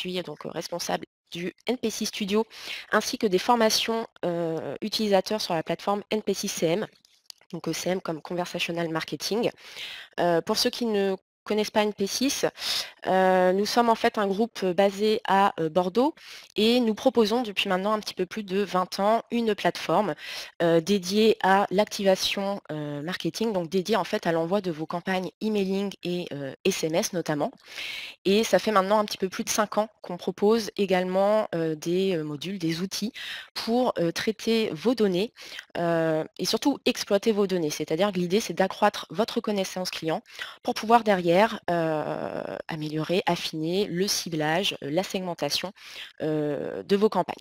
suis donc responsable du NPC Studio, ainsi que des formations utilisateurs sur la plateforme NPC CM, donc CM comme Conversational Marketing. Pour ceux qui ne connaissent pas NP6, nous sommes en fait un groupe basé à Bordeaux et nous proposons depuis maintenant un petit peu plus de 20 ans une plateforme dédiée à l'activation marketing, donc dédiée en fait à l'envoi de vos campagnes emailing et SMS notamment. Et ça fait maintenant un petit peu plus de 5 ans qu'on propose également des modules, des outils pour traiter vos données et surtout exploiter vos données. C'est-à-dire que l'idée, c'est d'accroître votre connaissance client pour pouvoir derrière améliorer, affiner le ciblage, la segmentation de vos campagnes.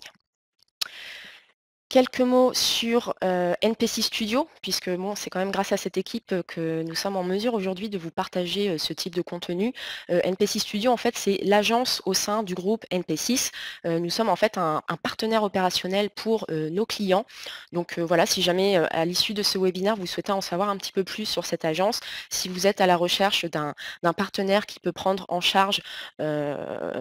Quelques mots sur NPC Studio, puisque bon, c'est quand même grâce à cette équipe que nous sommes en mesure aujourd'hui de vous partager ce type de contenu. NPC Studio, en fait, c'est l'agence au sein du groupe NP6. Nous sommes en fait un partenaire opérationnel pour nos clients. Donc voilà, si jamais à l'issue de ce webinaire, vous souhaitez en savoir un petit peu plus sur cette agence, si vous êtes à la recherche d'un partenaire qui peut prendre en charge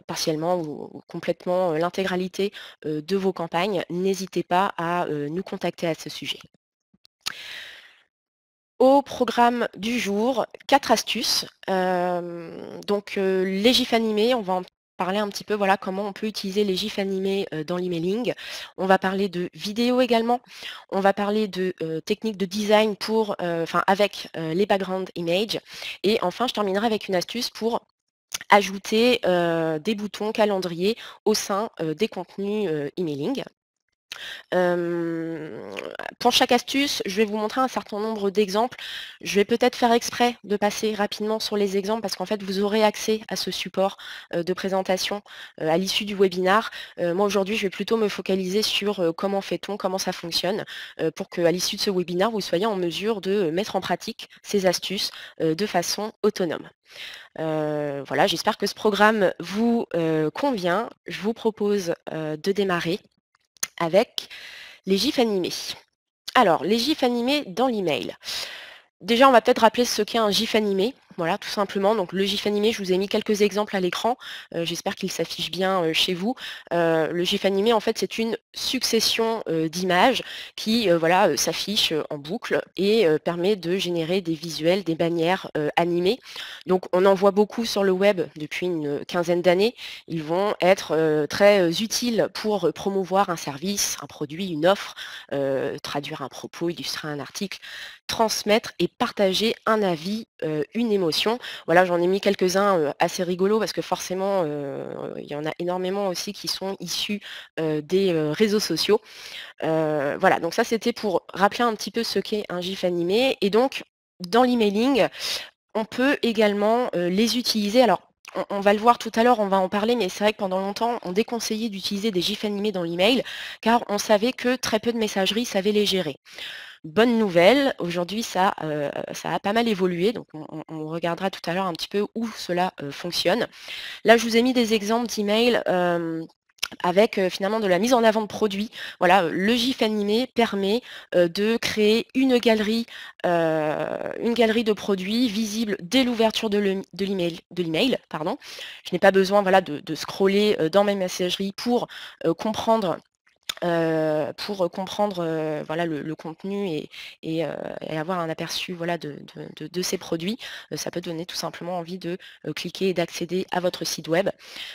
partiellement ou complètement l'intégralité de vos campagnes, n'hésitez pas à nous contacter à ce sujet. Au programme du jour, 4 astuces. Les gifs animés, on va en parler un petit peu, voilà comment on peut utiliser les gifs animés dans l'emailing. On va parler de vidéo également. On va parler de techniques de design pour, avec les background images. Et enfin, je terminerai avec une astuce pour ajouter des boutons calendrier au sein des contenus emailing. Pour chaque astuce, je vais vous montrer un certain nombre d'exemples. Je vais peut-être faire exprès de passer rapidement sur les exemples parce qu'en fait, vous aurez accès à ce support de présentation à l'issue du webinaire. Moi, aujourd'hui, je vais plutôt me focaliser sur comment fait-on, comment ça fonctionne, pour qu'à l'issue de ce webinaire, vous soyez en mesure de mettre en pratique ces astuces de façon autonome. Voilà, j'espère que ce programme vous convient. Je vous propose de démarrer avec les gifs animés. Alors, les gifs animés dans l'email. Déjà, on va peut-être rappeler ce qu'est un gif animé. Voilà, tout simplement. Donc, le gif animé, je vous ai mis quelques exemples à l'écran. J'espère qu'il s'affiche bien chez vous. Le gif animé, en fait, c'est une succession d'images qui s'affiche en boucle et permet de générer des visuels, des bannières animées. Donc, on en voit beaucoup sur le web depuis une quinzaine d'années. Ils vont être très utiles pour promouvoir un service, un produit, une offre, traduire un propos, illustrer un article, transmettre et partager un avis, une émotion. Voilà, j'en ai mis quelques-uns assez rigolos parce que forcément, il y en a énormément aussi qui sont issus des réseaux sociaux. Voilà, donc ça c'était pour rappeler un petit peu ce qu'est un GIF animé. Et donc, dans l'emailing, on peut également les utiliser. Alors, on va le voir tout à l'heure, on va en parler, mais c'est vrai que pendant longtemps, on déconseillait d'utiliser des gifs animés dans l'email, car on savait que très peu de messageries savaient les gérer. Bonne nouvelle, aujourd'hui ça a pas mal évolué, donc on regardera tout à l'heure un petit peu où cela fonctionne. Là, je vous ai mis des exemples d'emails avec finalement de la mise en avant de produits. Voilà, le GIF animé permet de créer une galerie de produits visible dès l'ouverture de l'email. Pardon. Je n'ai pas besoin de scroller dans mes messageries pour comprendre le contenu et avoir un aperçu de ces produits. Ça peut donner tout simplement envie de cliquer et d'accéder à votre site web.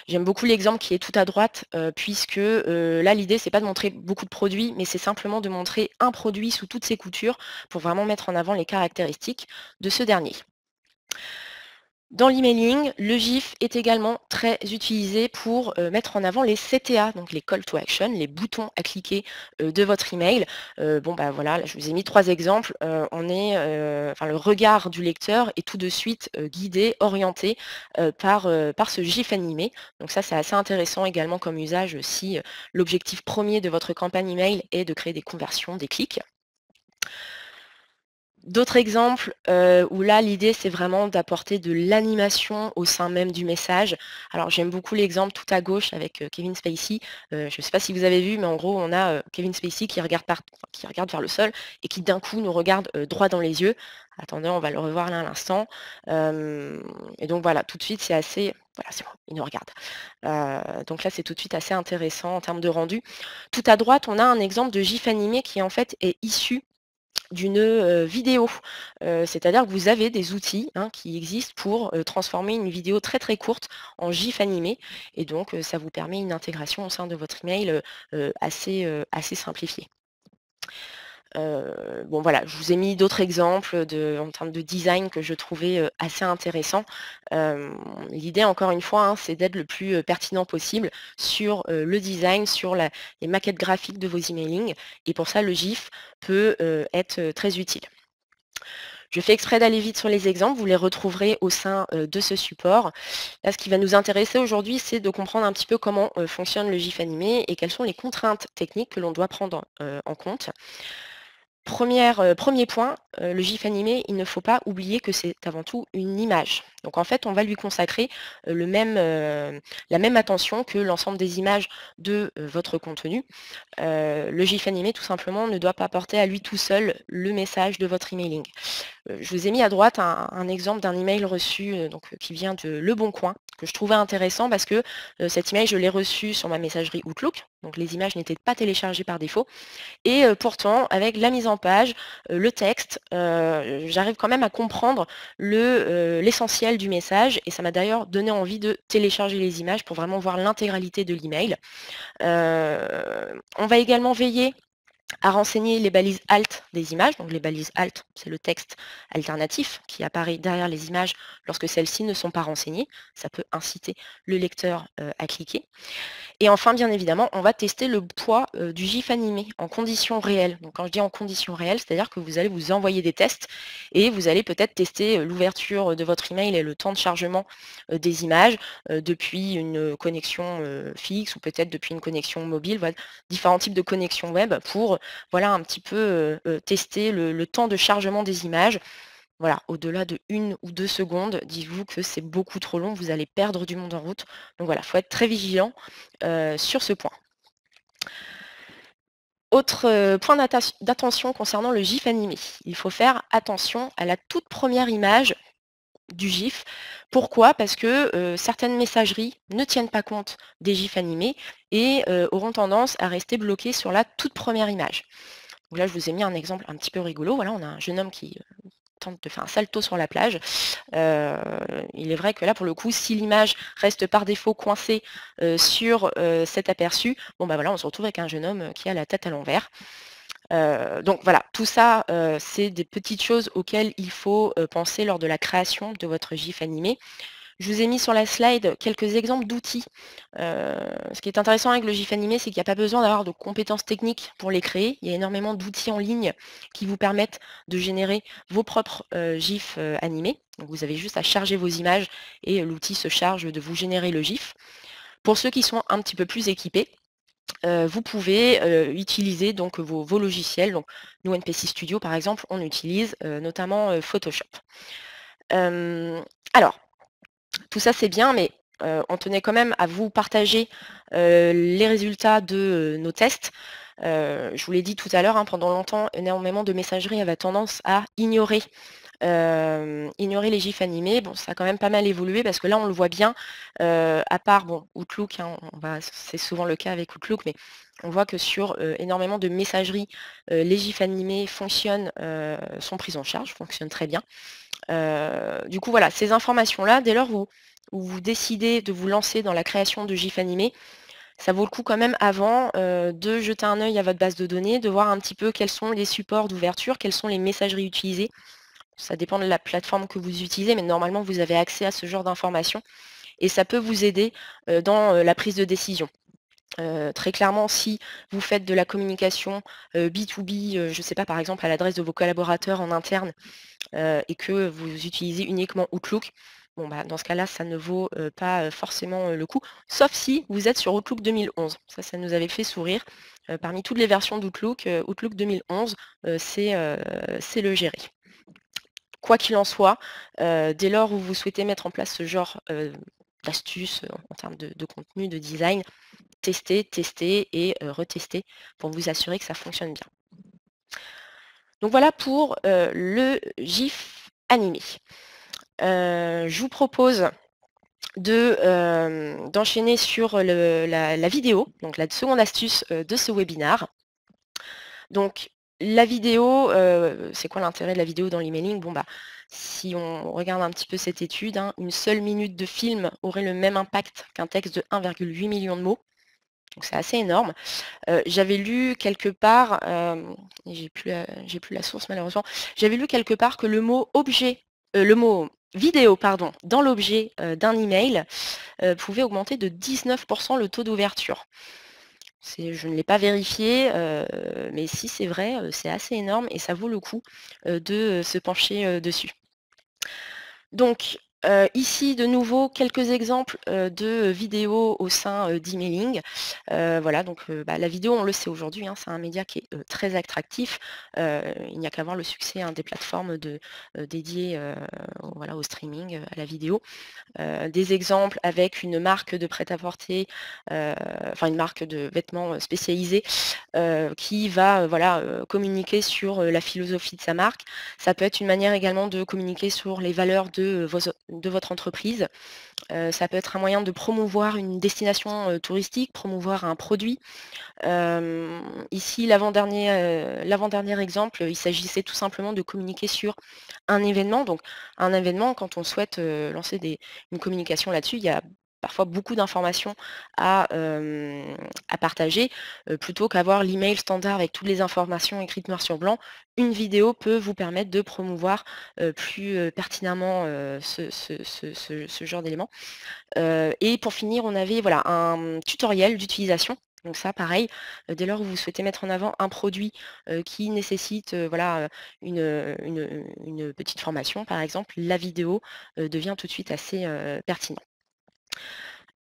J'aime beaucoup l'exemple qui est tout à droite, puisque là l'idée c'est pas de montrer beaucoup de produits, mais c'est simplement de montrer un produit sous toutes ses coutures pour vraiment mettre en avant les caractéristiques de ce dernier. Dans l'emailing, le GIF est également très utilisé pour mettre en avant les CTA, donc les call to action, les boutons à cliquer de votre email. Là, je vous ai mis 3 exemples. Le regard du lecteur est tout de suite guidé, orienté par ce GIF animé. Donc ça, c'est assez intéressant également comme usage si l'objectif premier de votre campagne email est de créer des conversions, des clics. D'autres exemples où là, l'idée, c'est vraiment d'apporter de l'animation au sein même du message. Alors, j'aime beaucoup l'exemple tout à gauche avec Kevin Spacey. Je ne sais pas si vous avez vu, mais en gros, on a Kevin Spacey qui regarde vers le sol et qui d'un coup nous regarde droit dans les yeux. Attendez, on va le revoir là à l'instant. Et donc voilà, tout de suite, c'est assez Voilà, c'est bon, il nous regarde. Donc là, c'est tout de suite assez intéressant en termes de rendu. Tout à droite, on a un exemple de GIF animé qui en fait est issu d'une vidéo. C'est-à-dire que vous avez des outils qui existent pour transformer une vidéo très très courte en GIF animé. Et donc, ça vous permet une intégration au sein de votre email assez simplifiée. Bon voilà, je vous ai mis d'autres exemples en termes de design que je trouvais assez intéressants. L'idée, encore une fois, c'est d'être le plus pertinent possible sur le design, sur les maquettes graphiques de vos emailing. Et pour ça, le GIF peut être très utile. Je fais exprès d'aller vite sur les exemples, vous les retrouverez au sein de ce support. Là, ce qui va nous intéresser aujourd'hui, c'est de comprendre un petit peu comment fonctionne le GIF animé et quelles sont les contraintes techniques que l'on doit prendre en compte. Premier point, le GIF animé, il ne faut pas oublier que c'est avant tout une image. Donc en fait, on va lui consacrer la même attention que l'ensemble des images de votre contenu. Le GIF animé, tout simplement, ne doit pas porter à lui tout seul le message de votre emailing. Je vous ai mis à droite un exemple d'un email reçu qui vient de Le Bon Coin, que je trouvais intéressant parce que cet email, je l'ai reçu sur ma messagerie Outlook. Donc les images n'étaient pas téléchargées par défaut. Et pourtant, avec la mise en page, le texte, j'arrive quand même à comprendre l'essentiel du message. Et ça m'a d'ailleurs donné envie de télécharger les images pour vraiment voir l'intégralité de l'email. On va également veiller à renseigner les balises alt des images. Donc les balises alt, c'est le texte alternatif qui apparaît derrière les images lorsque celles-ci ne sont pas renseignées. Ça peut inciter le lecteur à cliquer. Et enfin, bien évidemment, on va tester le poids du GIF animé en conditions réelles. Donc quand je dis en conditions réelles, c'est-à-dire que vous allez vous envoyer des tests et vous allez peut-être tester l'ouverture de votre email et le temps de chargement des images depuis une connexion fixe ou peut-être depuis une connexion mobile, voilà, différents types de connexions web pour voilà, un petit peu tester le temps de chargement des images. Voilà, au-delà de 1 ou 2 secondes, dites-vous que c'est beaucoup trop long, vous allez perdre du monde en route. Donc voilà, il faut être très vigilant sur ce point. Autre point d'attention concernant le GIF animé. Il faut faire attention à la toute première image du GIF. Pourquoi? Parce que certaines messageries ne tiennent pas compte des GIFs animés et auront tendance à rester bloquées sur la toute première image. Donc là, je vous ai mis un exemple un petit peu rigolo. Voilà, on a un jeune homme qui tente de faire un salto sur la plage. Il est vrai que là, pour le coup, si l'image reste par défaut coincée sur cet aperçu, bon bah voilà, on se retrouve avec un jeune homme qui a la tête à l'envers. Donc voilà, tout ça, c'est des petites choses auxquelles il faut penser lors de la création de votre GIF animé. Je vous ai mis sur la slide quelques exemples d'outils. Ce qui est intéressant avec le GIF animé, c'est qu'il n'y a pas besoin d'avoir de compétences techniques pour les créer. Il y a énormément d'outils en ligne qui vous permettent de générer vos propres GIFs animés. Donc vous avez juste à charger vos images et l'outil se charge de vous générer le GIF. Pour ceux qui sont un petit peu plus équipés, vous pouvez utiliser donc vos logiciels. Donc nous, NPC Studio, par exemple, on utilise notamment Photoshop. Alors, tout ça, c'est bien, mais on tenait quand même à vous partager les résultats de nos tests. Je vous l'ai dit tout à l'heure, pendant longtemps, énormément de messageries avaient tendance à ignorer les GIFs animés. Bon, ça a quand même pas mal évolué parce que là, on le voit bien, à part Outlook, c'est souvent le cas avec Outlook, mais on voit que sur énormément de messageries, les GIFs animés sont prises en charge, fonctionnent très bien. Du coup, voilà, ces informations-là, dès lors où vous décidez de vous lancer dans la création de GIFs animés, ça vaut le coup quand même avant de jeter un œil à votre base de données, de voir un petit peu quels sont les supports d'ouverture, quelles sont les messageries utilisées. Ça dépend de la plateforme que vous utilisez, mais normalement, vous avez accès à ce genre d'informations et ça peut vous aider dans la prise de décision. Très clairement, si vous faites de la communication B2B, je ne sais pas, par exemple, à l'adresse de vos collaborateurs en interne et que vous utilisez uniquement Outlook, bon, bah, dans ce cas-là, ça ne vaut pas forcément le coup, sauf si vous êtes sur Outlook 2011. Ça nous avait fait sourire. Parmi toutes les versions d'Outlook, Outlook 2011, c'est le gérer. Quoi qu'il en soit, dès lors où vous souhaitez mettre en place ce genre d'astuces en termes de contenu, de design, testez et retestez pour vous assurer que ça fonctionne bien. Donc voilà pour le GIF animé. Je vous propose d'enchaîner sur la vidéo, donc la seconde astuce de ce webinaire. Donc la vidéo, c'est quoi l'intérêt de la vidéo dans l'emailing? Bon bah, si on regarde un petit peu cette étude, hein, une seule minute de film aurait le même impact qu'un texte de 1,8 million de mots. Donc c'est assez énorme. J'avais lu quelque part, j'ai plus la source malheureusement, j'avais lu quelque part que le mot objet, le mot vidéo pardon, dans l'objet, d'un email, pouvait augmenter de 19% le taux d'ouverture. Je ne l'ai pas vérifié, mais si c'est vrai, c'est assez énorme et ça vaut le coup, de se pencher, dessus. Donc, ici de nouveau quelques exemples, de vidéos au sein, d'emailing. Voilà donc, bah, la vidéo on le sait aujourd'hui, hein, c'est un média qui est, très attractif. Il n'y a qu'à voir le succès, hein, des plateformes dédiées, voilà au streaming, à la vidéo. Des exemples avec une marque de prêt-à-porter, enfin une marque de vêtements, spécialisée, qui va, voilà, communiquer sur, la philosophie de sa marque. Ça peut être une manière également de communiquer sur les valeurs de votre entreprise. Ça peut être un moyen de promouvoir une destination, touristique, promouvoir un produit. Ici l'avant-dernier exemple, il s'agissait tout simplement de communiquer sur un événement. Donc un événement, quand on souhaite, lancer une communication là-dessus, il y a parfois beaucoup d'informations à partager, plutôt qu'avoir l'email standard avec toutes les informations écrites noir sur blanc. Une vidéo peut vous permettre de promouvoir, plus, pertinemment, ce genre d'éléments. Et pour finir, on avait voilà un tutoriel d'utilisation. Donc ça pareil, dès lors où vous souhaitez mettre en avant un produit, qui nécessite, voilà, une petite formation par exemple, la vidéo, devient tout de suite assez, pertinent.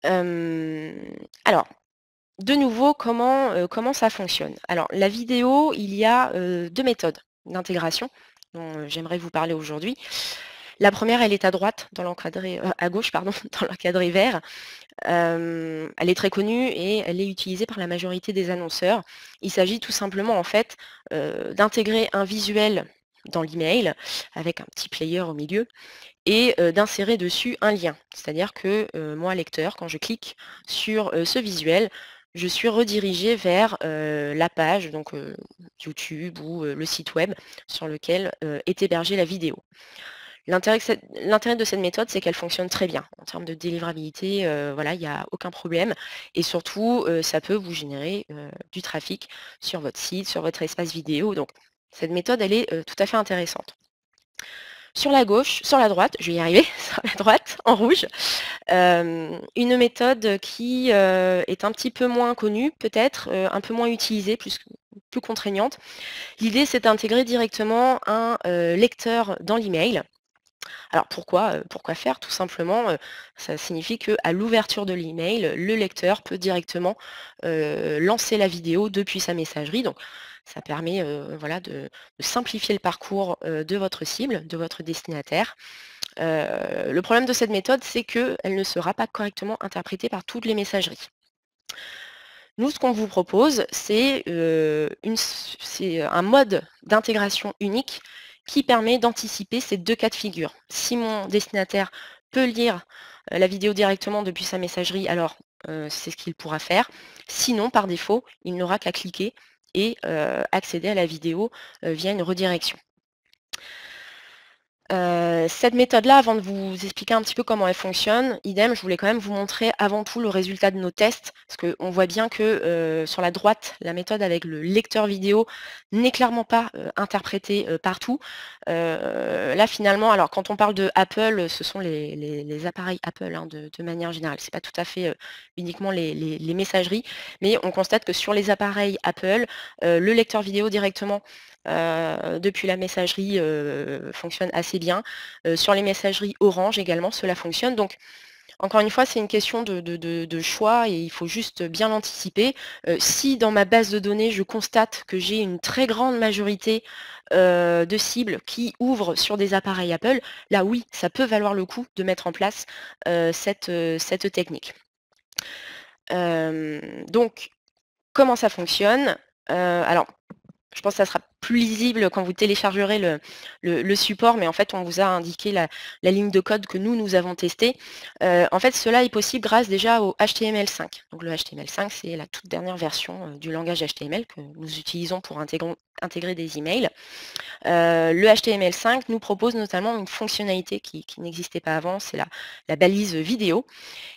Alors, de nouveau, comment ça fonctionne? Alors la vidéo, il y a, 2 méthodes d'intégration dont, j'aimerais vous parler aujourd'hui. La première, elle est à droite dans l'encadré, à gauche pardon, dans l'encadré vert. Elle est très connue et elle est utilisée par la majorité des annonceurs. Il s'agit tout simplement en fait, d'intégrer un visuel dans l'email avec un petit player au milieu et d'insérer dessus un lien. C'est-à-dire que, moi lecteur, quand je clique sur, ce visuel, je suis redirigée vers, la page donc YouTube ou le site web sur lequel, est hébergée la vidéo. L'intérêt de cette méthode, c'est qu'elle fonctionne très bien. En termes de délivrabilité, voilà, il n'y a aucun problème et surtout, ça peut vous générer, du trafic sur votre site, sur votre espace vidéo. Donc cette méthode, elle est, tout à fait intéressante. Sur la droite, je vais y arriver, sur la droite, en rouge, une méthode qui, est un petit peu moins connue peut-être, un peu moins utilisée, plus contraignante. L'idée, c'est d'intégrer directement un, lecteur dans l'email. Alors pourquoi faire? Tout simplement, ça signifie qu'à l'ouverture de l'email, le lecteur peut directement, lancer la vidéo depuis sa messagerie. Donc ça permet, voilà de simplifier le parcours, de votre cible, de votre destinataire. Le problème de cette méthode, c'est qu'elle ne sera pas correctement interprétée par toutes les messageries. Nous, ce qu'on vous propose, c'est un mode d'intégration unique qui permet d'anticiper ces 2 cas de figure. Si mon destinataire peut lire, la vidéo directement depuis sa messagerie, alors, c'est ce qu'il pourra faire. Sinon, par défaut, il n'aura qu'à cliquer et accéder à la vidéo, via une redirection. Cette méthode-là, avant de vous expliquer un petit peu comment elle fonctionne, idem, je voulais quand même vous montrer avant tout le résultat de nos tests, parce qu'on voit bien que, sur la droite, la méthode avec le lecteur vidéo n'est clairement pas, interprétée, partout. Là finalement, alors quand on parle de Apple, ce sont les appareils Apple, hein, de manière générale. C'est pas tout à fait, uniquement les messageries, mais on constate que sur les appareils Apple, le lecteur vidéo directement depuis la messagerie, fonctionne assez bien. Sur les messageries Orange également, cela fonctionne. Donc encore une fois, c'est une question de choix et il faut juste bien l'anticiper. Si dans ma base de données, je constate que j'ai une très grande majorité, de cibles qui ouvrent sur des appareils Apple, là oui, ça peut valoir le coup de mettre en place, cette technique. Donc comment ça fonctionne? Alors je pense que ça sera plus lisible quand vous téléchargerez le support, mais en fait, on vous a indiqué la ligne de code que nous avons testée. En fait, cela est possible grâce déjà au HTML5. Donc le HTML5, c'est la toute dernière version du langage HTML que nous utilisons pour intégrer des emails. Le HTML5 nous propose notamment une fonctionnalité qui n'existait pas avant, c'est la balise vidéo.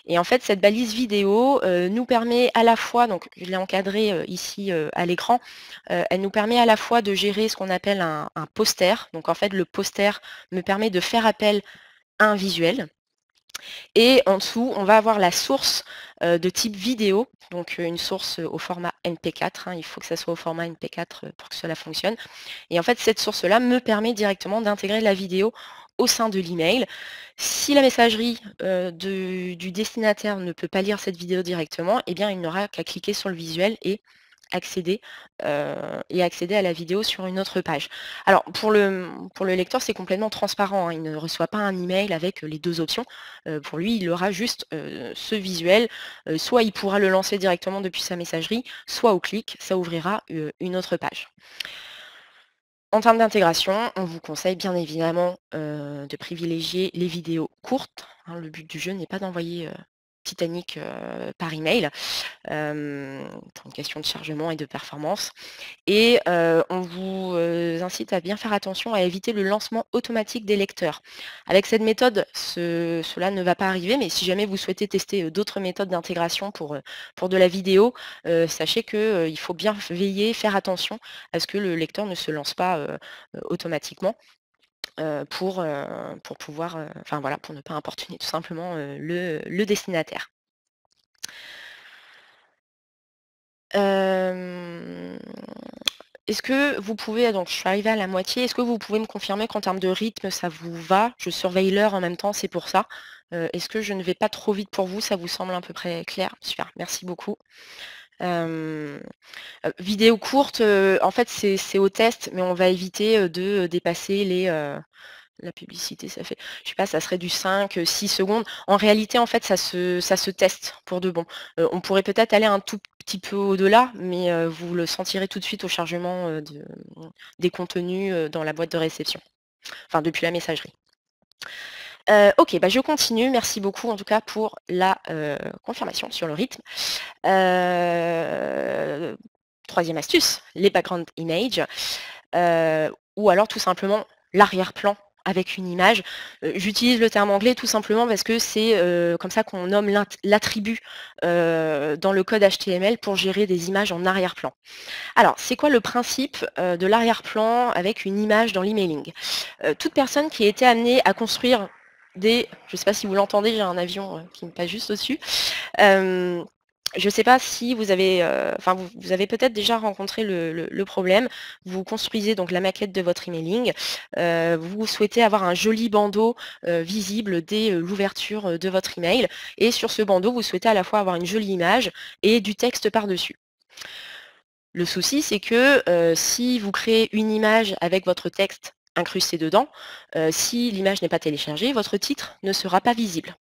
Et en fait, cette balise vidéo nous permet à la fois, donc je l'ai encadrée ici à l'écran, elle nous permet à la fois de gérer ce qu'on appelle un poster. Donc en fait, le poster me permet de faire appel à un visuel. Et en dessous, on va avoir la source de type vidéo, donc une source au format MP4. Il faut que ça soit au format MP4 pour que cela fonctionne. Et en fait, cette source-là me permet directement d'intégrer la vidéo au sein de l'email. Si la messagerie du destinataire ne peut pas lire cette vidéo directement, eh bien, il n'aura qu'à cliquer sur le visuel et accéder à la vidéo sur une autre page. Alors pour le lecteur, c'est complètement transparent, il ne reçoit pas un email avec les deux options. Pour lui, il aura juste ce visuel, soit il pourra le lancer directement depuis sa messagerie, soit au clic, ça ouvrira une autre page. En termes d'intégration, on vous conseille bien évidemment de privilégier les vidéos courtes. Le but du jeu n'est pas d'envoyer Titanic par email. C'est une question de chargement et de performance. Et on vous incite à bien faire attention à éviter le lancement automatique des lecteurs. Avec cette méthode, cela ne va pas arriver, mais si jamais vous souhaitez tester d'autres méthodes d'intégration pour de la vidéo, sachez qu'il faut bien veiller, faire attention à ce que le lecteur ne se lance pas automatiquement. Pour pouvoir, enfin voilà, pour ne pas importuner tout simplement le destinataire. Est-ce que vous pouvez, donc je suis arrivée à la moitié, est-ce que vous pouvez me confirmer qu'en termes de rythme, ça vous va? Je surveille l'heure en même temps, c'est pour ça. Est-ce que je ne vais pas trop vite pour vous? Ça vous semble à peu près clair? Super, merci beaucoup. Vidéo courte, en fait, c'est au test, mais on va éviter de dépasser la publicité, ça fait, je sais pas, ça serait du 5-6 secondes. En réalité, en fait, ça se teste pour de bon. On pourrait peut-être aller un tout petit peu au-delà, mais vous le sentirez tout de suite au chargement des contenus dans la boîte de réception, enfin depuis la messagerie. Ok, je continue. Merci beaucoup en tout cas pour la confirmation sur le rythme. Troisième astuce, les background images, ou alors tout simplement l'arrière-plan avec une image. J'utilise le terme anglais tout simplement parce que c'est comme ça qu'on nomme l'attribut dans le code HTML pour gérer des images en arrière-plan. Alors, c'est quoi le principe de l'arrière-plan avec une image dans l'emailing? Toute personne qui a été amenée à construire je ne sais pas si vous l'entendez, j'ai un avion qui me passe juste au-dessus. Je ne sais pas si vous avez, vous avez peut-être déjà rencontré le problème. Vous construisez donc la maquette de votre emailing. Vous souhaitez avoir un joli bandeau visible dès l'ouverture de votre email. Et sur ce bandeau, vous souhaitez à la fois avoir une jolie image et du texte par-dessus. Le souci, c'est que si vous créez une image avec votre texte incrusté dedans, si l'image n'est pas téléchargée, votre titre ne sera pas visible.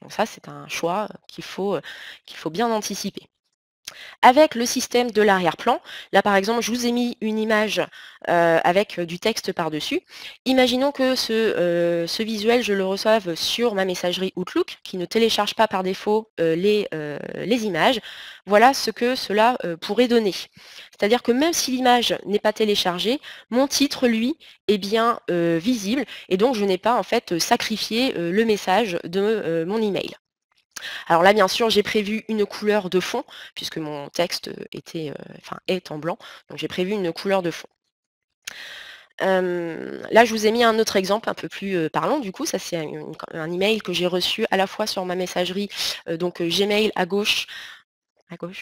Donc ça, c'est un choix qu'il faut bien anticiper. Avec le système de l'arrière-plan, là par exemple, je vous ai mis une image avec du texte par-dessus. Imaginons que ce visuel, je le reçoive sur ma messagerie Outlook, qui ne télécharge pas par défaut les images. Voilà ce que cela pourrait donner. C'est-à-dire que même si l'image n'est pas téléchargée, mon titre, lui, est bien visible, et donc je n'ai pas en fait sacrifié le message de mon email. Alors là, bien sûr, j'ai prévu une couleur de fond, puisque mon texte est en blanc, donc j'ai prévu une couleur de fond. Là, je vous ai mis un autre exemple un peu plus parlant, du coup, ça c'est un email que j'ai reçu à la fois sur ma messagerie, donc Gmail à gauche,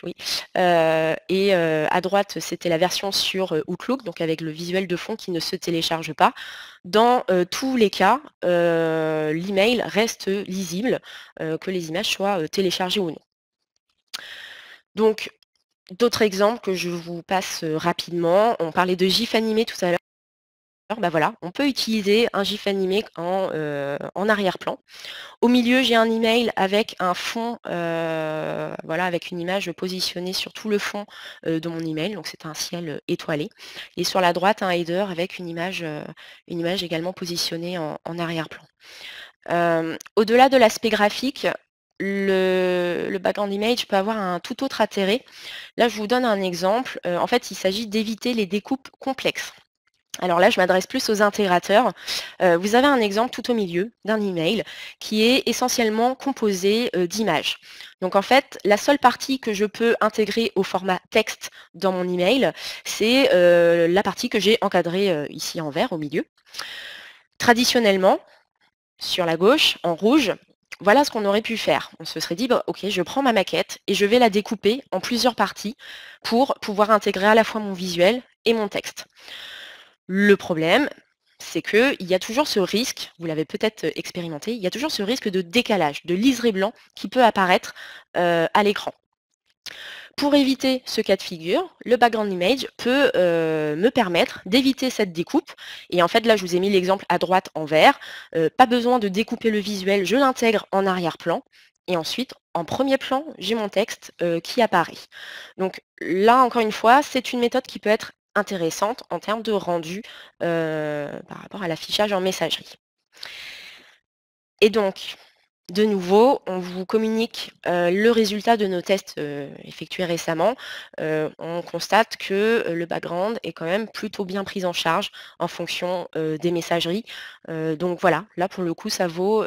oui. Et à droite, c'était la version sur Outlook, donc avec le visuel de fond qui ne se télécharge pas. Dans tous les cas, l'email reste lisible, que les images soient téléchargées ou non. Donc, d'autres exemples que je vous passe rapidement. On parlait de GIF animé tout à l'heure. Voilà, on peut utiliser un GIF animé en arrière-plan. Au milieu, j'ai un email avec un fond voilà, avec une image positionnée sur tout le fond de mon email, donc c'est un ciel étoilé. Et sur la droite, un header avec une image également positionnée en arrière-plan. Au-delà de l'aspect graphique, le background image peut avoir un tout autre intérêt. Là, je vous donne un exemple. En fait, il s'agit d'éviter les découpes complexes. Alors là, je m'adresse plus aux intégrateurs. Vous avez un exemple tout au milieu d'un email qui est essentiellement composé d'images. Donc en fait, la seule partie que je peux intégrer au format texte dans mon email, c'est la partie que j'ai encadrée ici en vert au milieu. Traditionnellement, sur la gauche, en rouge, voilà ce qu'on aurait pu faire. On se serait dit, bah, ok, je prends ma maquette et je vais la découper en plusieurs parties pour pouvoir intégrer à la fois mon visuel et mon texte. Le problème, c'est qu'il y a toujours ce risque, vous l'avez peut-être expérimenté, il y a toujours ce risque de décalage, de liseré blanc qui peut apparaître à l'écran. Pour éviter ce cas de figure, le background image peut me permettre d'éviter cette découpe. Et en fait, là, je vous ai mis l'exemple à droite en vert. Pas besoin de découper le visuel, je l'intègre en arrière-plan. Et ensuite, en premier plan, j'ai mon texte qui apparaît. Donc là, encore une fois, c'est une méthode qui peut être intéressante en termes de rendu par rapport à l'affichage en messagerie. Et donc, de nouveau, on vous communique le résultat de nos tests effectués récemment. On constate que le background est quand même plutôt bien pris en charge en fonction des messageries. Donc voilà, là pour le coup, ça vaut,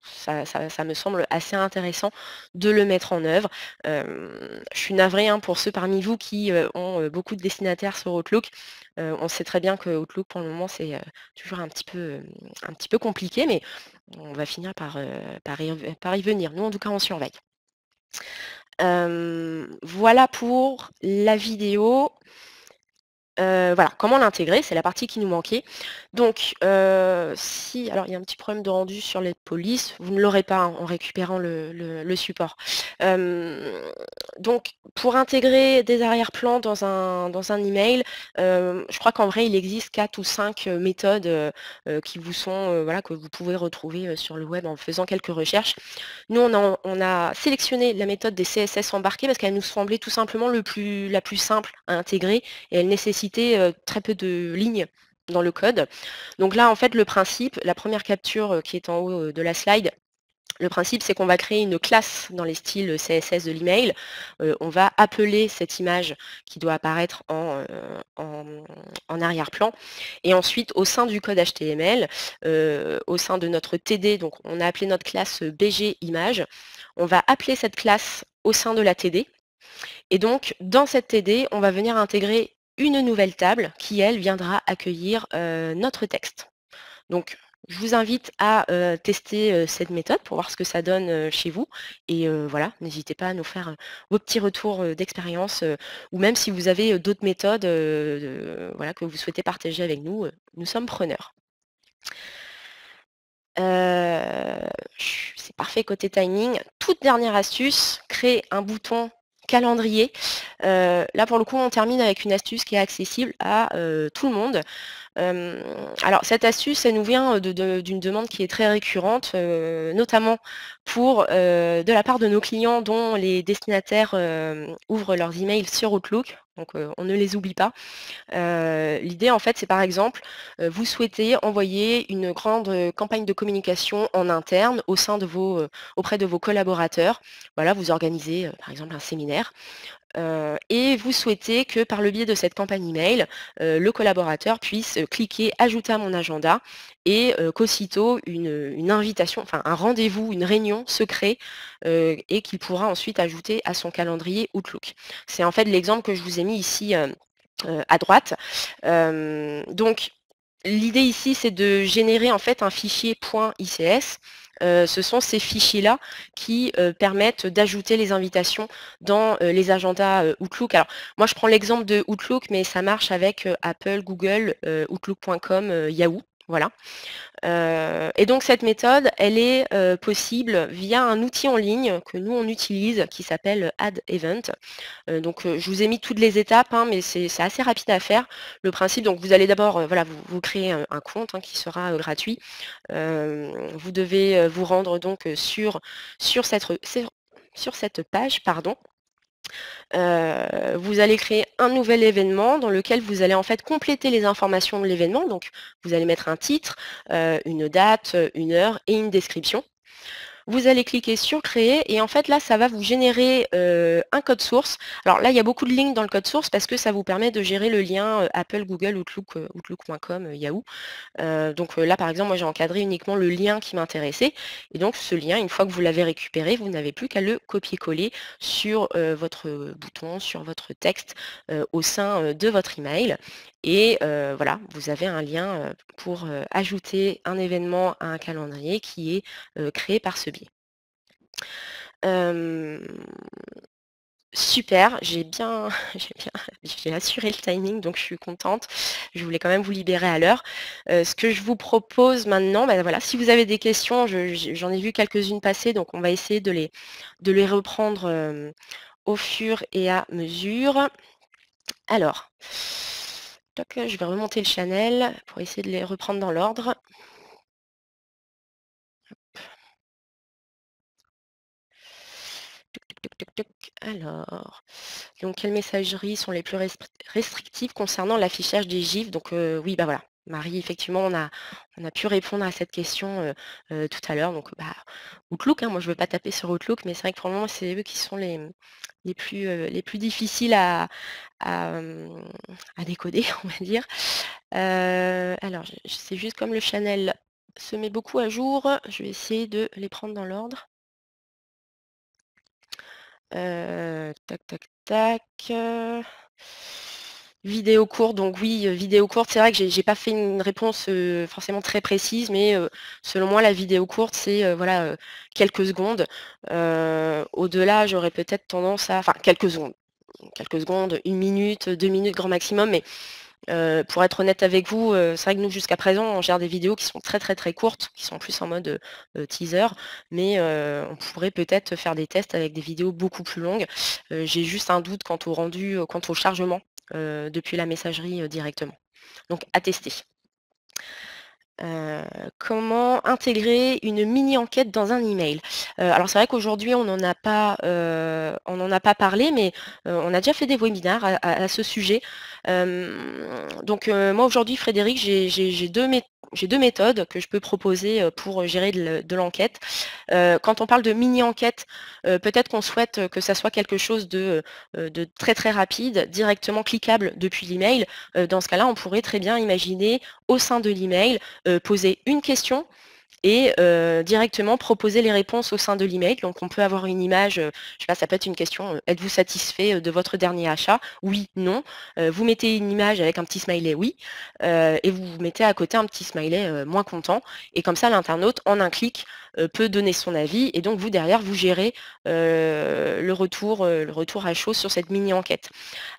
ça me semble assez intéressant de le mettre en œuvre. Je suis navrée hein, pour ceux parmi vous qui ont beaucoup de destinataires sur Outlook. On sait très bien que Outlook pour le moment c'est toujours un petit peu compliqué, mais on va finir par y venir. Nous, en tout cas, on surveille. Voilà pour la vidéo. Voilà, comment l'intégrer, c'est la partie qui nous manquait. Donc, si, alors il y a un petit problème de rendu sur les polices, vous ne l'aurez pas hein, en récupérant le support. Donc, pour intégrer des arrière-plans dans un email, je crois qu'en vrai, il existe 4 ou 5 méthodes qui vous sont, voilà, que vous pouvez retrouver sur le web en faisant quelques recherches. Nous, on a sélectionné la méthode des CSS embarqués parce qu'elle nous semblait tout simplement la plus simple à intégrer et elle nécessitait très peu de lignes dans le code. Donc là, en fait, le principe, la première capture qui est en haut de la slide, le principe, c'est qu'on va créer une classe dans les styles CSS de l'email. On va appeler cette image qui doit apparaître en arrière-plan. Et ensuite, au sein du code HTML, au sein de notre TD, donc on a appelé notre classe BG image, on va appeler cette classe au sein de la TD. Et donc, dans cette TD, on va venir intégrer une nouvelle table qui, elle, viendra accueillir notre texte. Donc, je vous invite à tester cette méthode pour voir ce que ça donne chez vous. Et voilà, n'hésitez pas à nous faire vos petits retours d'expérience ou même si vous avez d'autres méthodes voilà, que vous souhaitez partager avec nous, nous sommes preneurs. C'est parfait côté timing. Toute dernière astuce, créer un bouton calendrier. Là, pour le coup, on termine avec une astuce qui est accessible à tout le monde. Alors cette astuce, elle nous vient d'une demande qui est très récurrente, notamment pour de la part de nos clients dont les destinataires ouvrent leurs emails sur Outlook. Donc on ne les oublie pas. L'idée en fait c'est par exemple vous souhaitez envoyer une grande campagne de communication en interne au sein de auprès de vos collaborateurs. Voilà, vous organisez par exemple un séminaire. Et vous souhaitez que par le biais de cette campagne email, le collaborateur puisse cliquer ajouter à mon agenda et qu'aussitôt une invitation, enfin un rendez-vous, une réunion se crée et qu'il pourra ensuite ajouter à son calendrier Outlook. C'est en fait l'exemple que je vous ai mis ici à droite. Donc l'idée ici c'est de générer en fait un fichier .ics. Ce sont ces fichiers-là qui permettent d'ajouter les invitations dans les agendas Outlook. Alors, moi, je prends l'exemple de Outlook, mais ça marche avec Apple, Google, Outlook.com, Yahoo. Voilà. Et donc cette méthode, elle est possible via un outil en ligne que nous on utilise qui s'appelle Add Event. Donc je vous ai mis toutes les étapes, hein, mais c'est assez rapide à faire. Le principe, donc vous allez d'abord voilà, vous créez un compte hein, qui sera gratuit. Vous devez vous rendre donc sur cette sur cette page, pardon, vous allez créer un nouvel événement dans lequel vous allez en fait compléter les informations de l'événement. Donc, vous allez mettre un titre, une date, une heure et une description. Vous allez cliquer sur créer et en fait là ça va vous générer un code source. Alors là il y a beaucoup de lignes dans le code source parce que ça vous permet de gérer le lien Apple, Google, Outlook, Outlook.com, Yahoo. Donc là par exemple moi j'ai encadré uniquement le lien qui m'intéressait et donc ce lien une fois que vous l'avez récupéré vous n'avez plus qu'à le copier-coller sur votre bouton, sur votre texte au sein de votre email et voilà vous avez un lien pour ajouter un événement à un calendrier qui est créé par ce biais. Hem, super, j'ai bien j'ai assuré le timing, donc je suis contente. Je voulais quand même vous libérer à l'heure. Ce que je vous propose maintenant, bah, voilà, si vous avez des questions, j'en ai vu quelques-unes passer, donc on va essayer de les reprendre, au fur et à mesure. Alors, toc, je vais remonter le channel pour essayer de les reprendre dans l'ordre. Toc, toc, toc, toc, toc. Alors, donc quelles messageries sont les plus restrictives concernant l'affichage des gifs? Donc oui, bah voilà, Marie, effectivement, on a pu répondre à cette question tout à l'heure. Donc bah, Outlook, hein, moi je ne veux pas taper sur Outlook, mais c'est vrai que pour le moment, c'est eux qui sont les plus difficiles à décoder, on va dire. Alors, c'est juste comme le channel se met beaucoup à jour, je vais essayer de les prendre dans l'ordre. Tac, tac, tac, vidéo courte, donc oui, vidéo courte, c'est vrai que j'ai pas fait une réponse, forcément très précise, mais selon moi, la vidéo courte, c'est, voilà, quelques secondes. Au-delà, j'aurais peut-être tendance à enfin quelques secondes, 1 minute, 2 minutes grand maximum, mais pour être honnête avec vous, c'est vrai que nous jusqu'à présent, on gère des vidéos qui sont très, très, très courtes, qui sont plus en mode, teaser, mais on pourrait peut-être faire des tests avec des vidéos beaucoup plus longues. J'ai juste un doute quant au rendu, quant au chargement, depuis la messagerie, directement. Donc à tester. Comment intégrer une mini enquête dans un email? Alors c'est vrai qu'aujourd'hui on n'en a pas parlé, mais on a déjà fait des webinaires à ce sujet. Donc moi aujourd'hui Frédéric, j'ai 2 méthodes que je peux proposer, pour gérer de l'enquête. Quand on parle de mini enquête, peut-être qu'on souhaite, que ça soit quelque chose de très, très rapide, directement cliquable depuis l'email. Dans ce cas-là, on pourrait très bien imaginer au sein de l'email poser une question et directement proposer les réponses au sein de l'email. Donc on peut avoir une image, je sais pas, ça peut être une question, êtes-vous satisfait de votre dernier achat? Oui, non. Vous mettez une image avec un petit smiley oui, et vous mettez à côté un petit smiley moins content. Et comme ça, l'internaute, en un clic, peut donner son avis et donc vous derrière, vous gérez le retour à chaud sur cette mini enquête.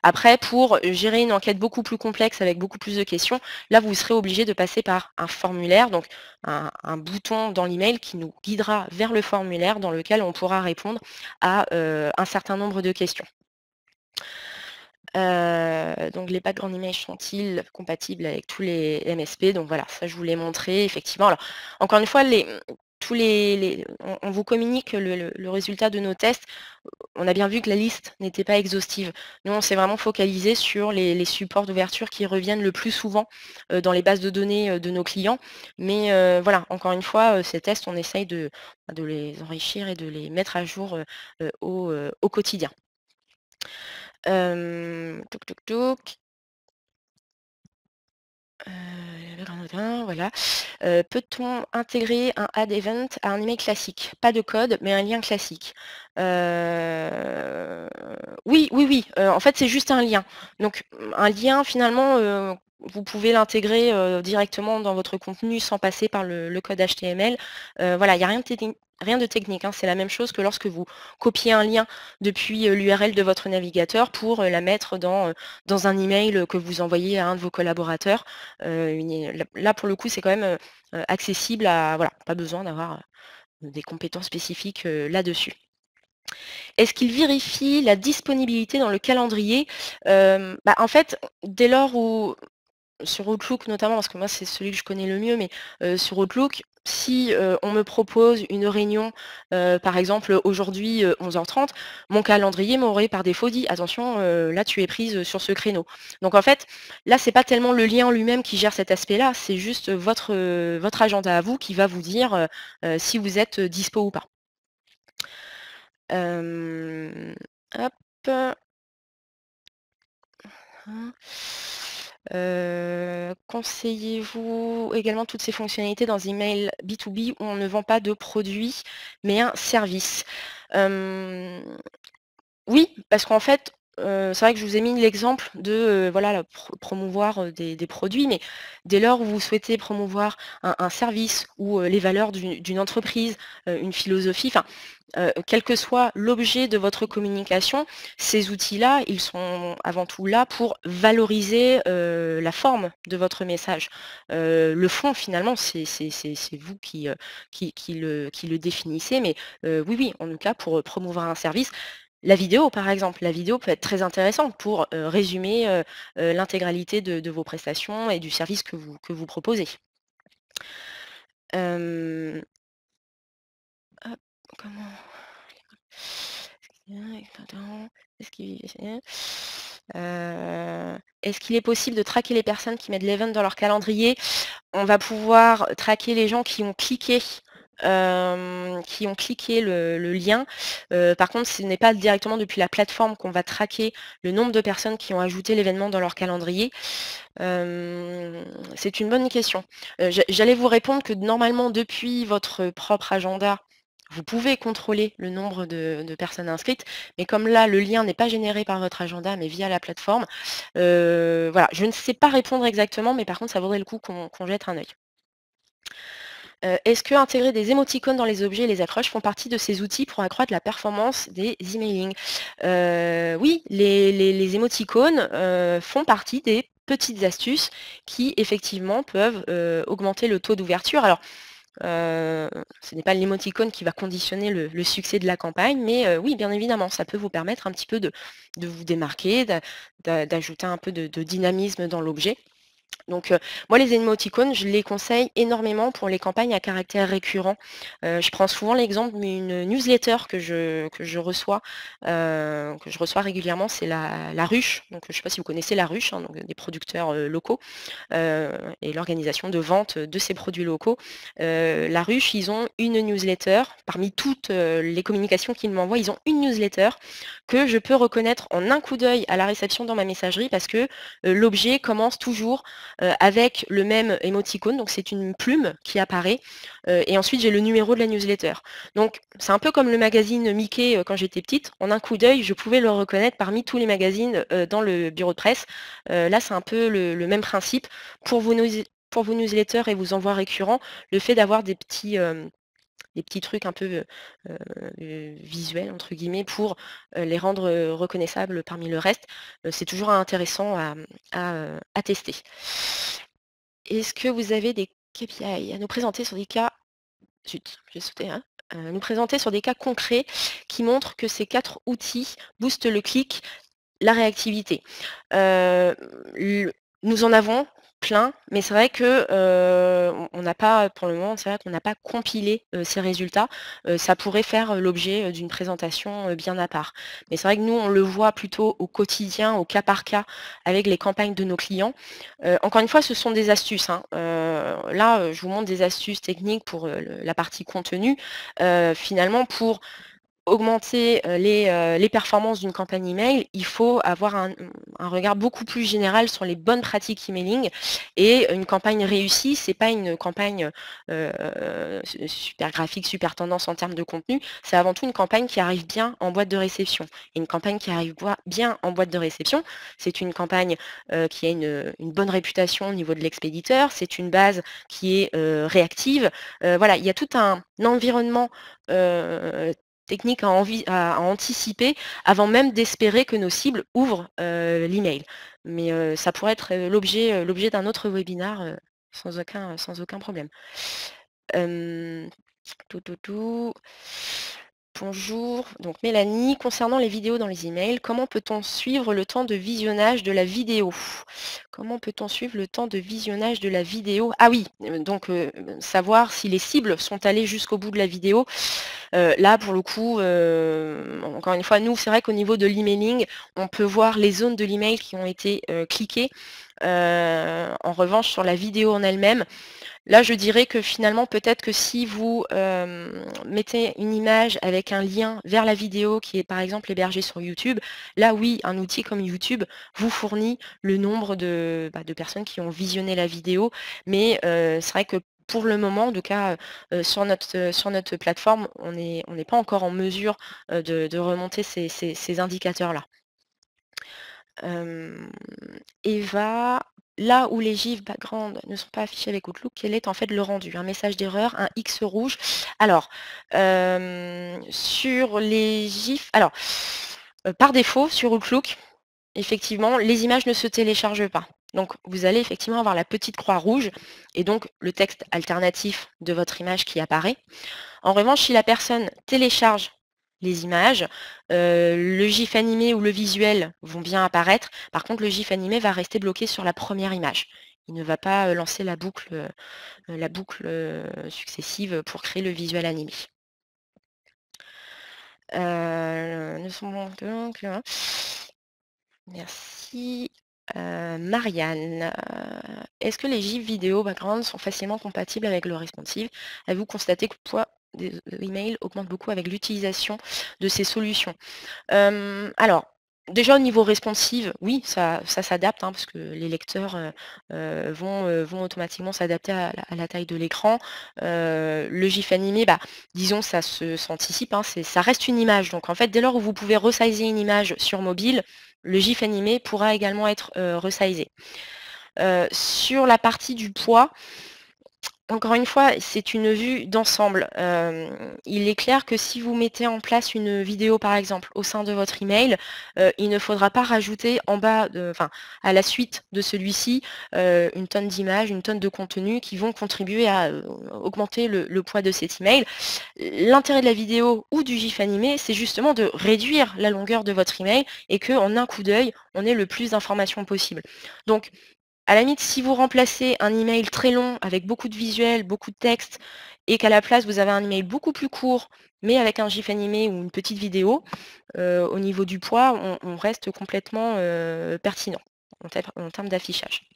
Après, pour gérer une enquête beaucoup plus complexe avec beaucoup plus de questions, là, vous serez obligé de passer par un formulaire, donc un bouton dans l'email qui nous guidera vers le formulaire dans lequel on pourra répondre à un certain nombre de questions. Donc les background images sont-ils compatibles avec tous les MSP? Donc voilà, ça je vous l'ai montré effectivement. Alors encore une fois, tous on vous communique le résultat de nos tests. On a bien vu que la liste n'était pas exhaustive. Nous, on s'est vraiment focalisé sur les supports d'ouverture qui reviennent le plus souvent dans les bases de données de nos clients. Mais voilà, encore une fois, ces tests, on essaye de les enrichir et de les mettre à jour au quotidien. Toc, toc, toc. Voilà. Peut-on intégrer un add event à un email classique? Pas de code, mais un lien classique. Oui, oui, oui, en fait, c'est juste un lien. Donc un lien finalement, vous pouvez l'intégrer, directement dans votre contenu sans passer par le code HTML. Voilà, il y a rien de technique, hein. C'est la même chose que lorsque vous copiez un lien depuis, l'URL de votre navigateur pour, la mettre dans un email, que vous envoyez à un de vos collaborateurs. Là, pour le coup, c'est quand même, accessible à voilà, pas besoin d'avoir, des compétences spécifiques, là-dessus. Est-ce qu'il vérifie la disponibilité dans le calendrier? En fait, dès lors où sur Outlook notamment, parce que moi c'est celui que je connais le mieux, mais sur Outlook, si, on me propose une réunion, par exemple aujourd'hui, 11h30, mon calendrier m'aurait par défaut dit: «Attention, là tu es prise, sur ce créneau». Donc en fait, là c'est pas tellement le lien en lui-même qui gère cet aspect-là, c'est juste, votre agenda à vous qui va vous dire, si vous êtes, dispo ou pas. Hem, hop. Hein. Conseillez-vous également toutes ces fonctionnalités dans email B2B où on ne vend pas de produit, mais un service? Hem, oui, parce qu'en fait, c'est vrai que je vous ai mis l'exemple de, voilà, la promouvoir, des produits, mais dès lors où vous souhaitez promouvoir un service ou, les valeurs d'une entreprise, une philosophie, enfin, quel que soit l'objet de votre communication, ces outils-là, ils sont avant tout là pour valoriser, la forme de votre message. Le fond finalement, c'est vous qui le définissez, mais oui, oui, en tout cas pour, promouvoir un service. La vidéo, par exemple, la vidéo peut être très intéressante pour, résumer, l'intégralité de vos prestations et du service que vous proposez. Hem, hop, comment est-ce qu'il est-ce qu'il est possible de traquer les personnes qui mettent l'event dans leur calendrier? On va pouvoir traquer les gens qui ont cliqué le lien. Par contre, ce n'est pas directement depuis la plateforme qu'on va traquer le nombre de personnes qui ont ajouté l'événement dans leur calendrier. C'est une bonne question. J'allais vous répondre que normalement depuis votre propre agenda, vous pouvez contrôler le nombre de personnes inscrites, mais comme là, le lien n'est pas généré par votre agenda, mais via la plateforme, voilà, je ne sais pas répondre exactement, mais par contre, ça vaudrait le coup qu'on jette un œil. Est-ce que intégrer des émoticônes dans les objets et les accroches font partie de ces outils pour accroître la performance des emailing? Oui, les émoticônes, font partie des petites astuces qui effectivement peuvent, augmenter le taux d'ouverture. Alors, ce n'est pas l'émoticône qui va conditionner le succès de la campagne, mais oui, bien évidemment, ça peut vous permettre un petit peu de vous démarquer, d'ajouter un peu de dynamisme dans l'objet. Donc, moi les émoticônes, je les conseille énormément pour les campagnes à caractère récurrent. Je prends souvent l'exemple d'une newsletter que je reçois régulièrement, c'est la Ruche. Donc, je ne sais pas si vous connaissez la Ruche, hein, donc des producteurs, locaux, heu et l'organisation de vente de ces produits locaux. La Ruche, ils ont une newsletter. Parmi toutes, les communications qu'ils m'envoient, ils ont une newsletter que je peux reconnaître en un coup d'œil à la réception dans ma messagerie parce que, l'objet commence toujours avec le même émoticône, donc c'est une plume qui apparaît, et ensuite j'ai le numéro de la newsletter. Donc c'est un peu comme le magazine Mickey, quand j'étais petite. En un coup d'œil, je pouvais le reconnaître parmi tous les magazines, dans le bureau de presse. Là, c'est un peu le même principe. Pour vos newsletters et vos envois récurrents, le fait d'avoir des petits trucs un peu, «visuels» entre guillemets pour, les rendre, reconnaissables parmi le reste, c'est toujours intéressant à tester. Est-ce que vous avez des KPI à nous présenter sur des cas zut, j'ai sauté un, nous présenter sur des cas concrets qui montrent que ces 4 outils boostent le clic, la réactivité. Heu, l Nous en avons plein, mais c'est vrai que, on n'a pas pour le moment, c'est vrai qu'on n'a pas compilé, ces résultats. Ça pourrait faire l'objet, d'une présentation, bien à part. Mais c'est vrai que nous, on le voit plutôt au quotidien, au cas par cas, avec les campagnes de nos clients. Encore une fois, ce sont des astuces, hein. Là, je vous montre des astuces techniques pour, la partie contenu. Finalement, pour augmenter, les performances d'une campagne email, il faut avoir un regard beaucoup plus général sur les bonnes pratiques emailing et une campagne réussie, c'est pas une campagne, super graphique, super tendance en termes de contenu, c'est avant tout une campagne qui arrive bien en boîte de réception et une campagne qui arrive bien en boîte de réception, c'est une campagne, qui a une bonne réputation au niveau de l'expéditeur, c'est une base qui est, réactive. Voilà, il y a tout un environnement, technique à anticiper avant même d'espérer que nos cibles ouvrent, l'email. Mais, ça pourrait être, l'objet d'un autre webinar, sans aucun problème. Hem, tout, tout, tout. Bonjour, donc Mélanie, concernant les vidéos dans les emails, comment peut-on suivre le temps de visionnage de la vidéo? Comment peut-on suivre le temps de visionnage de la vidéo? Ah oui, donc savoir si les cibles sont allées jusqu'au bout de la vidéo. Là, pour le coup, encore une fois, nous, c'est vrai qu'au niveau de l'emailing, on peut voir les zones de l'email qui ont été cliquées. En revanche, sur la vidéo en elle-même, là, je dirais que finalement, peut-être que si vous mettez une image avec un lien vers la vidéo qui est par exemple hébergée sur YouTube, là oui, un outil comme YouTube vous fournit le nombre de personnes qui ont visionné la vidéo, mais c'est vrai que pour le moment, en tout cas sur notre plateforme, on n'est pas encore en mesure de remonter ces indicateurs-là. Eva, là où les gifs background ne sont pas affichés avec Outlook, quel est en fait le rendu? Un message d'erreur, un X rouge. Alors, sur les gifs, alors, par défaut, sur Outlook, effectivement, les images ne se téléchargent pas. Donc, vous allez effectivement avoir la petite croix rouge et donc le texte alternatif de votre image qui apparaît. En revanche, si la personne télécharge les images, le GIF animé ou le visuel vont bien apparaître. Par contre, le GIF animé va rester bloqué sur la première image. Il ne va pas lancer la boucle successive pour créer le visuel animé. Ne sont donc, hein. Merci. Marianne, est-ce que les gifs vidéo background sont facilement compatibles avec le responsive? Avez-vous constaté que le poids des emails augmente beaucoup avec l'utilisation de ces solutions? Alors, déjà au niveau responsive, oui, ça s'adapte, hein, parce que les lecteurs vont automatiquement s'adapter à la taille de l'écran. Le GIF animé, disons, ça s'anticipe, hein, ça reste une image. Donc en fait, dès lors où vous pouvez resizer une image sur mobile, le GIF animé pourra également être resizé. Sur la partie du poids, encore une fois, c'est une vue d'ensemble. Il est clair que si vous mettez en place une vidéo, par exemple, au sein de votre email, il ne faudra pas rajouter en bas, à la suite de celui-ci, une tonne d'images, une tonne de contenus qui vont contribuer à augmenter le poids de cet email. L'intérêt de la vidéo ou du GIF animé, c'est justement de réduire la longueur de votre email et qu'en un coup d'œil, on ait le plus d'informations possible. Donc, à la limite, si vous remplacez un email très long avec beaucoup de visuels, beaucoup de texte, et qu'à la place vous avez un email beaucoup plus court, mais avec un GIF animé ou une petite vidéo, au niveau du poids, on reste complètement pertinent en termes d'affichage.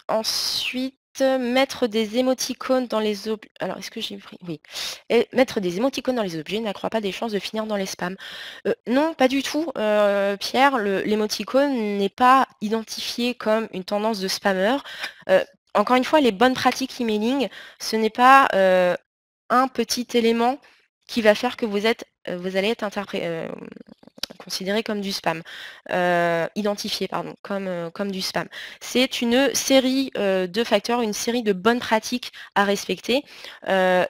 Ensuite, mettre des émoticônes dans les objets. Alors, est-ce que j'ai pris? Oui. Mettre des émoticônes dans les objets n'accroît pas des chances de finir dans les spams. Non, pas du tout, Pierre. L'émoticône n'est pas identifié comme une tendance de spammeur. Encore une fois, les bonnes pratiques emailing, ce n'est pas un petit élément qui va faire que vous allez être considéré comme du spam, identifié pardon, comme du spam. C'est une série de facteurs, une série de bonnes pratiques à respecter.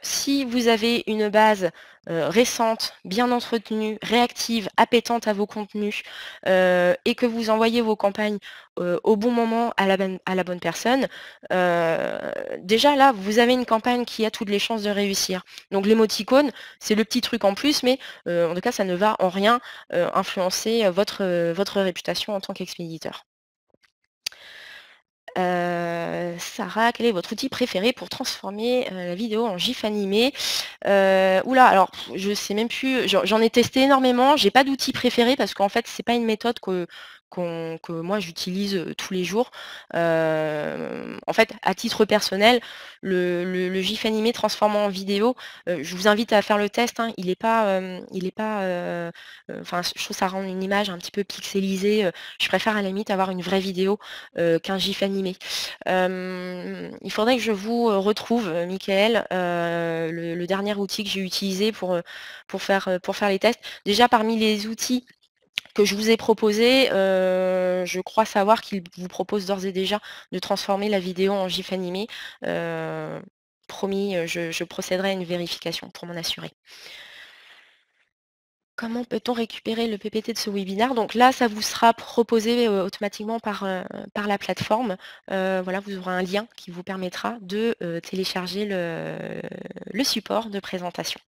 Si vous avez une base récente, bien entretenue, réactive, appétente à vos contenus, et que vous envoyez vos campagnes au bon moment à la bonne personne, déjà là, vous avez une campagne qui a toutes les chances de réussir. Donc l'émoticône, c'est le petit truc en plus, mais en tout cas, ça ne va en rien influencer votre réputation en tant qu'expéditeur. Sarah, quel est votre outil préféré pour transformer la vidéo en GIF animé? Oula, alors je sais même plus, j'en ai testé énormément, j'ai pas d'outil préféré parce qu'en fait c'est pas une méthode que moi j'utilise tous les jours. En fait, à titre personnel, le GIF animé transformé en vidéo, je vous invite à faire le test, hein, il est pas, enfin, je trouve ça rend une image un petit peu pixelisée. Je préfère à la limite avoir une vraie vidéo qu'un GIF animé. Il faudrait que je vous retrouve, Michael, le dernier outil que j'ai utilisé pour faire les tests. Déjà, parmi les outils que je vous ai proposés, je crois savoir qu'il vous propose d'ores et déjà de transformer la vidéo en GIF animé. Promis, je procéderai à une vérification pour m'en assurer. Comment peut-on récupérer le PPT de ce webinaire? Donc là, ça vous sera proposé automatiquement par la plateforme. Voilà, vous aurez un lien qui vous permettra de télécharger le support de présentation.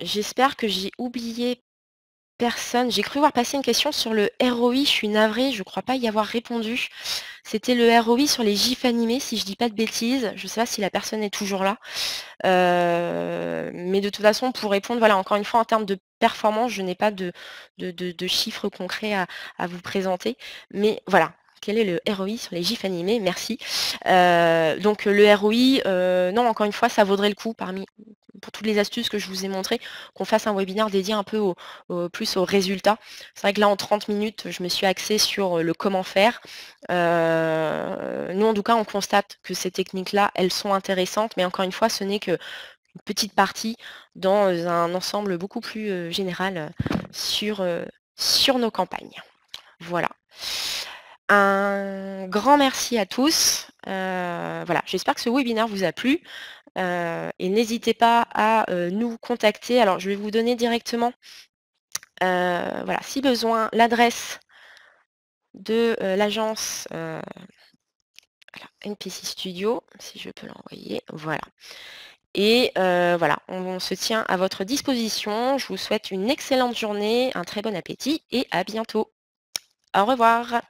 J'espère que j'ai oublié personne. J'ai cru voir passer une question sur le ROI, je suis navrée, je ne crois pas y avoir répondu. C'était le ROI sur les gifs animés, si je dis pas de bêtises. Je ne sais pas si la personne est toujours là. Mais de toute façon, pour répondre, voilà, encore une fois, en termes de performance, je n'ai pas de chiffres concrets à vous présenter. Mais voilà, quel est le ROI sur les gifs animés? Merci. Donc le ROI, non, encore une fois, ça vaudrait le coup pour toutes les astuces que je vous ai montrées, qu'on fasse un webinaire dédié un peu plus aux résultats. C'est vrai que là, en 30 minutes, je me suis axée sur le comment faire. Nous, en tout cas, on constate que ces techniques-là, elles sont intéressantes, mais encore une fois, ce n'est qu'une petite partie dans un ensemble beaucoup plus général sur nos campagnes. Voilà. Un grand merci à tous. Voilà, j'espère que ce webinaire vous a plu. Et n'hésitez pas à nous contacter. Alors, je vais vous donner directement, voilà, si besoin, l'adresse de l'agence voilà, NPC Studio, si je peux l'envoyer. Voilà. Et voilà, on se tient à votre disposition. Je vous souhaite une excellente journée, un très bon appétit et à bientôt. Au revoir.